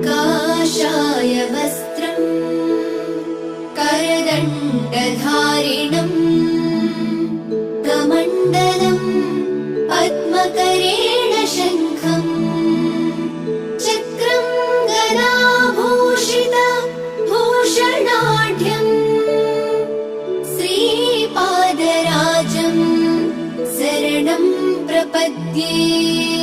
काषाय वस्त्रं करदण्डधारिणं कमण्डलं पद्मकरेण शङ्खं चक्रं गदाभूषित भूषणाढ्यं श्रीपादराजं शरणं प्रपद्ये।